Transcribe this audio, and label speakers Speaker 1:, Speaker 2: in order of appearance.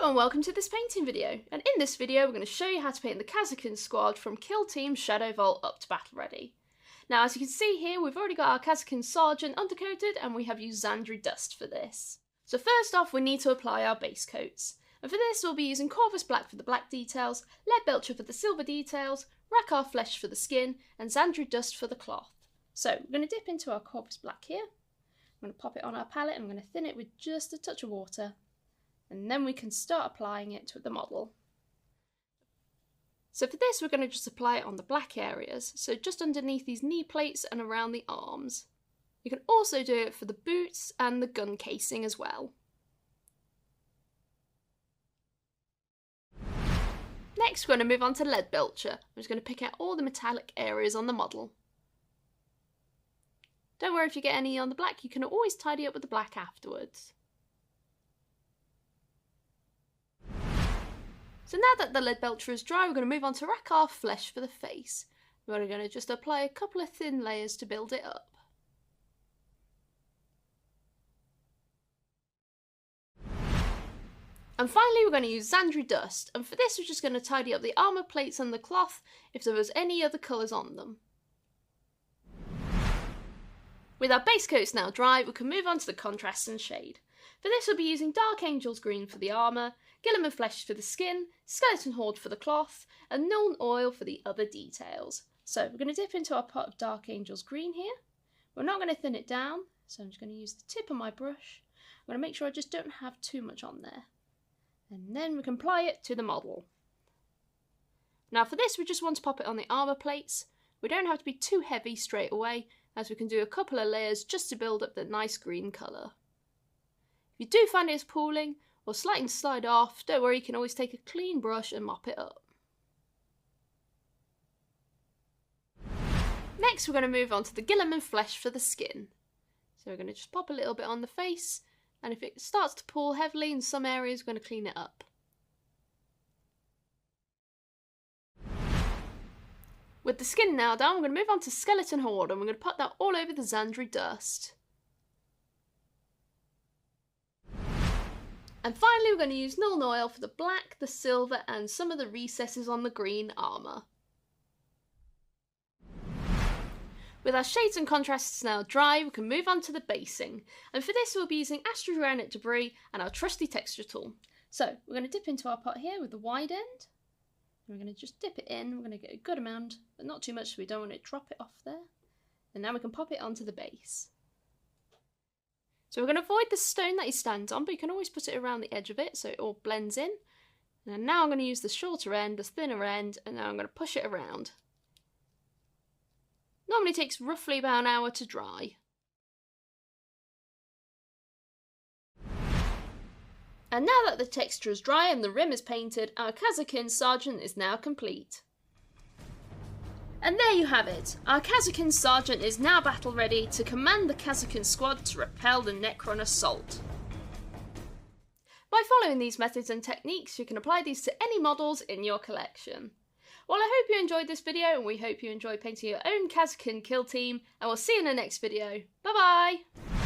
Speaker 1: Hello and welcome to this painting video, and in this video we're going to show you how to paint the Kazakin squad from Kill Team Shadow Vault up to battle ready. Now as you can see here, we've already got our Kazakin Sergeant undercoated and we have used Xandri Dust for this. So first off we need to apply our base coats, and for this we'll be using Corvus Black for the black details, Lead Belcher for the silver details, Rakarth Flesh for the skin, and Xandri Dust for the cloth. So we're going to dip into our Corvus Black here, I'm going to pop it on our palette and I'm going to thin it with just a touch of water. And then we can start applying it to the model. So for this we're going to just apply it on the black areas, so just underneath these knee plates and around the arms. You can also do it for the boots and the gun casing as well. Next we're going to move on to Lead Belcher. I'm just going to pick out all the metallic areas on the model. Don't worry if you get any on the black, you can always tidy up with the black afterwards. So now that the Lead Belcher is dry, we're going to move on to Rakarth Flesh for the face. We're going to just apply a couple of thin layers to build it up. And finally we're going to use Xandri Dust, and for this we're just going to tidy up the armour plates and the cloth if there was any other colours on them. With our base coats now dry, we can move on to the contrast and shade. For this we'll be using Dark Angel's Green for the armour, Guilliman Flesh for the skin, Skeleton Horde for the cloth, and Nuln Oil for the other details. So we're going to dip into our pot of Dark Angel's Green here. We're not going to thin it down, so I'm just going to use the tip of my brush. I'm going to make sure I just don't have too much on there. And then we can apply it to the model. Now for this we just want to pop it on the armour plates. We don't have to be too heavy straight away, as we can do a couple of layers just to build up the nice green colour. If you do find it's pooling or starting to slide off, don't worry, you can always take a clean brush and mop it up. Next we're going to move on to the Guilliman Flesh for the skin. So we're going to just pop a little bit on the face, and if it starts to pool heavily in some areas we're going to clean it up. With the skin now done, we're going to move on to Skeleton Horde, and we're going to put that all over the Xandri Dust. And finally we're going to use Nuln Oil for the black, the silver and some of the recesses on the green armour. With our shades and contrasts now dry, we can move on to the basing, and for this we'll be using Astrogranite Debris and our trusty texture tool. So we're going to dip into our pot here with the wide end, and we're going to just dip it in. We're going to get a good amount, but not too much so we don't want to drop it off there. And now we can pop it onto the base. So we're going to avoid the stone that he stands on, but you can always put it around the edge of it so it all blends in. And now I'm going to use the shorter end, the thinner end, and now I'm going to push it around. Normally takes roughly about an hour to dry. And now that the texture is dry and the rim is painted, our Kazakin Sergeant is now complete. And there you have it, our Kazakin Sergeant is now battle ready to command the Kazakin squad to repel the Necron assault. By following these methods and techniques you can apply these to any models in your collection. Well, I hope you enjoyed this video and we hope you enjoy painting your own Kazakin kill team, and we'll see you in the next video. Bye bye!